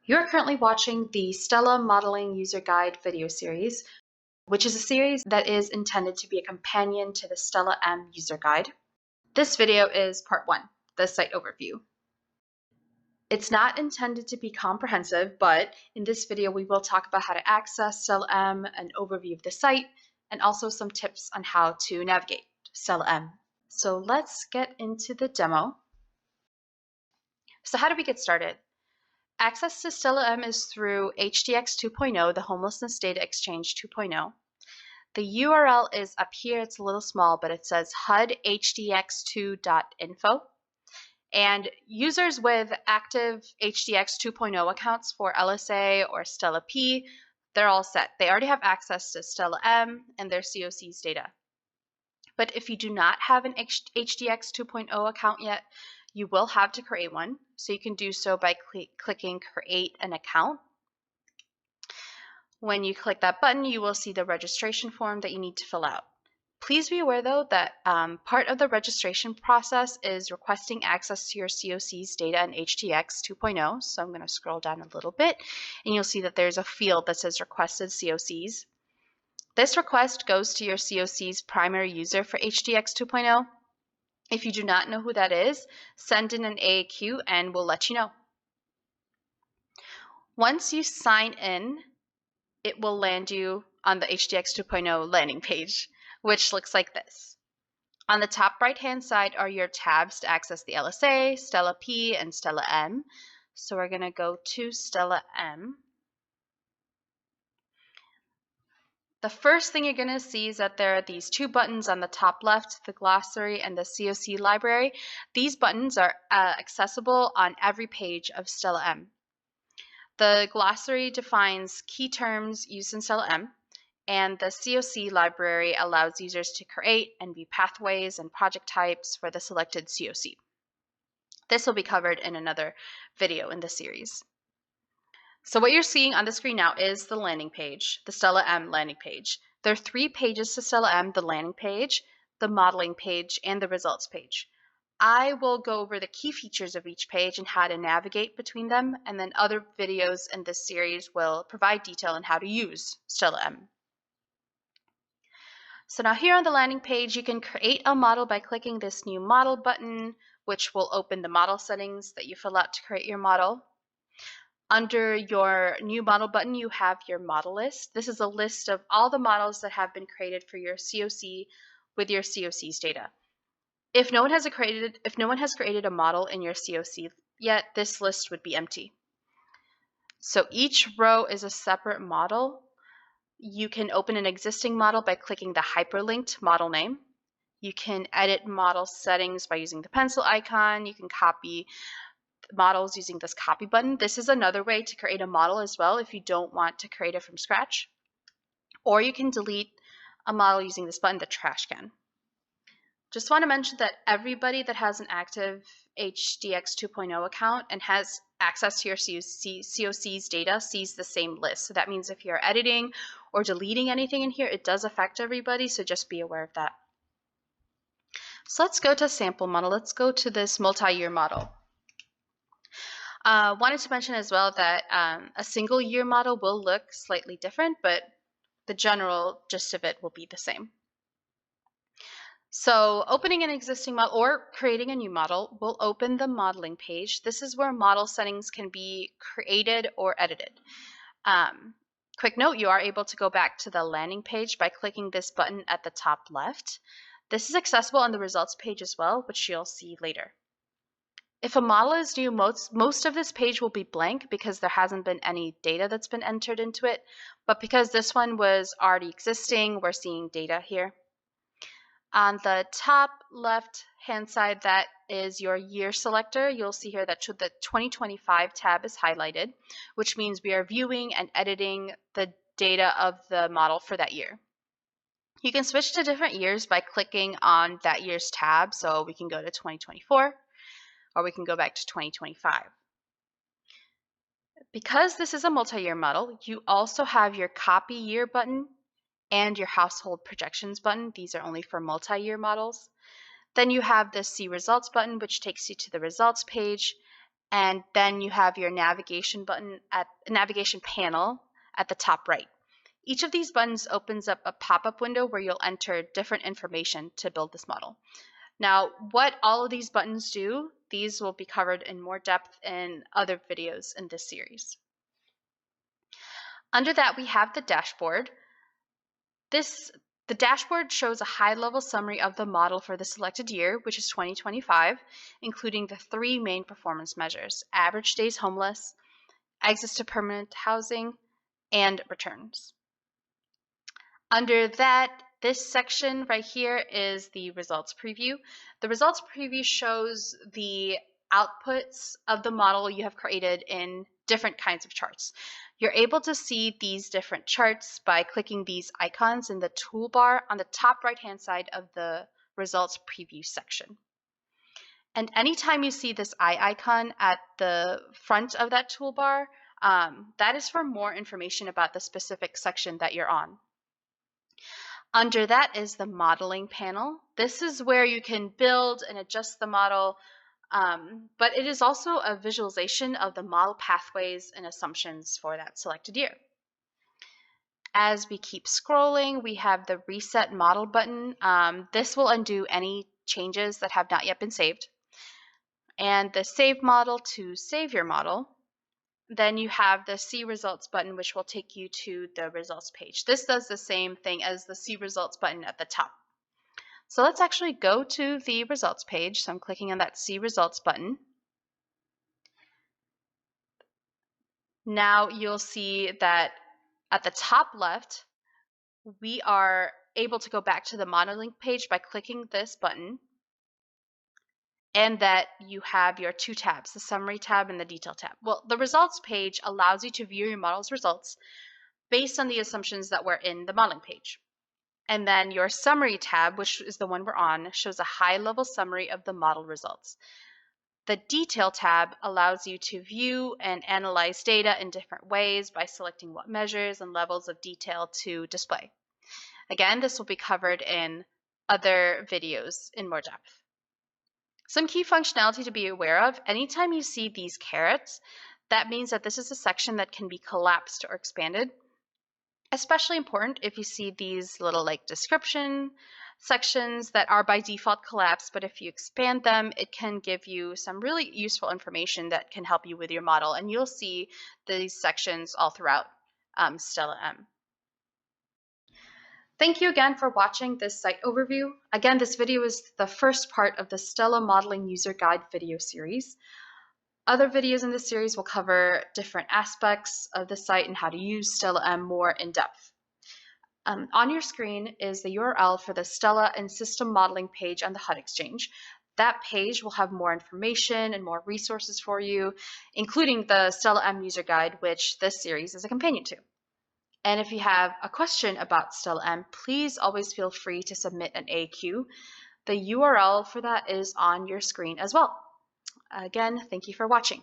You're currently watching the Stella Modeling User Guide video series, which is a series that is intended to be a companion to the Stella M User Guide. This video is part 1, the site overview. It's not intended to be comprehensive, but in this video we will talk about how to access Stella M, an overview of the site, and also some tips on how to navigate Stella M. So let's get into the demo. So how do we get started? Access to Stella M is through HDX 2.0, the Homelessness Data Exchange 2.0. The URL is up here. It's a little small, but it says hudhdx2.info. And users with active HDX 2.0 accounts for LSA or Stella P, they're all set. They already have access to Stella M and their COC's data. But if you do not have an HDX 2.0 account yet, you will have to create one. So you can do so by clicking Create an Account. When you click that button, you will see the registration form that you need to fill out. Please be aware, though, that part of the registration process is requesting access to your COC's data in HDX 2.0. So I'm going to scroll down a little bit, and you'll see that there's a field that says Requested COCs. This request goes to your COC's primary user for HDX 2.0. If you do not know who that is, send in an AAQ and we'll let you know. Once you sign in, it will land you on the HDX 2.0 landing page, which looks like this. On the top right-hand side are your tabs to access the LSA, Stella P, and Stella M. So we're going to go to Stella M. The first thing you're going to see is that there are these two buttons on the top left, the glossary and the COC library. These buttons are accessible on every page of Stella M. The glossary defines key terms used in Stella M, and the COC library allows users to create and view pathways and project types for the selected COC. This will be covered in another video in the series. So what you're seeing on the screen now is the landing page, the Stella M landing page. There are 3 pages to Stella M: the landing page, the modeling page, and the results page. I will go over the key features of each page and how to navigate between them, and then other videos in this series will provide detail on how to use Stella M. So now here on the landing page, you can create a model by clicking this new model button, which will open the model settings that you fill out to create your model. Under your new model button, you have your model list. This is a list of all the models that have been created for your COC with your COC's data. If no one has created a model in your COC yet, this list would be empty. So each row is a separate model. You can open an existing model by clicking the hyperlinked model name. You can edit model settings by using the pencil icon. You can copy models using this copy button. This is another way to create a model as well if you don't want to create it from scratch. Or you can delete a model using this button, the trash can. Just want to mention that everybody that has an active HDX 2.0 account and has access to your COC's data sees the same list. So that means if you're editing or deleting anything in here, it does affect everybody, so just be aware of that. So let's go to sample model. Let's go to this multi-year model. Wanted to mention as well that a single year model will look slightly different, but the general gist of it will be the same. So opening an existing model or creating a new model will open the modeling page. This is where model settings can be created or edited. Quick note, you are able to go back to the landing page by clicking this button at the top left. This is accessible on the results page as well, which you'll see later. If a model is new, most of this page will be blank because there hasn't been any data that's been entered into it. But because this one was already existing, we're seeing data here. On the top left-hand side, that is your year selector. You'll see here that the 2025 tab is highlighted, which means we are viewing and editing the data of the model for that year. You can switch to different years by clicking on that year's tab. So we can go to 2024. Or we can go back to 2025. Because this is a multi-year model, you also have your copy year button and your household projections button. These are only for multi-year models. Then you have the see results button, which takes you to the results page. and then you have your navigation panel at the top right. Each of these buttons opens up a pop-up window where you'll enter different information to build this model. Now, what all of these buttons do, these will be covered in more depth in other videos in this series. Under that, we have the dashboard. The dashboard shows a high-level summary of the model for the selected year, which is 2025, including the 3 main performance measures: average days homeless, exits to permanent housing, and returns. Under that, this section right here is the results preview. The results preview shows the outputs of the model you have created in different kinds of charts. You're able to see these different charts by clicking these icons in the toolbar on the top right-hand side of the results preview section. And anytime you see this eye icon at the front of that toolbar, that is for more information about the specific section that you're on. Under that is the modeling panel. This is where you can build and adjust the model, but it is also a visualization of the model pathways and assumptions for that selected year. As we keep scrolling, we have the Reset Model button. This will undo any changes that have not yet been saved. And the Save Model to save your model. Then you have the See Results button, which will take you to the results page. This does the same thing as the See Results button at the top. So let's actually go to the results page. So I'm clicking on that See Results button. Now you'll see that at the top left, we are able to go back to the modeling page by clicking this button, and that you have your 2 tabs, the Summary tab and the Detail tab. Well, the results page allows you to view your model's results based on the assumptions that were in the modeling page. And then your Summary tab, which is the one we're on, shows a high-level summary of the model results. The Detail tab allows you to view and analyze data in different ways by selecting what measures and levels of detail to display. Again, this will be covered in other videos in more depth. Some key functionality to be aware of: anytime you see these carets, that means that this is a section that can be collapsed or expanded. Especially important if you see these little description sections that are by default collapsed, but if you expand them, it can give you some really useful information that can help you with your model, and you'll see these sections all throughout Stella M. Thank you again for watching this site overview. Again, this video is the first part of the Stella Modeling User Guide video series. Other videos in this series will cover different aspects of the site and how to use Stella M more in depth. On your screen is the URL for the Stella and System Modeling page on the HUD Exchange. That page will have more information and more resources for you, including the Stella M User Guide, which this series is a companion to. And if you have a question about Stella M, please always feel free to submit an AQ. The URL for that is on your screen as well. Again, thank you for watching.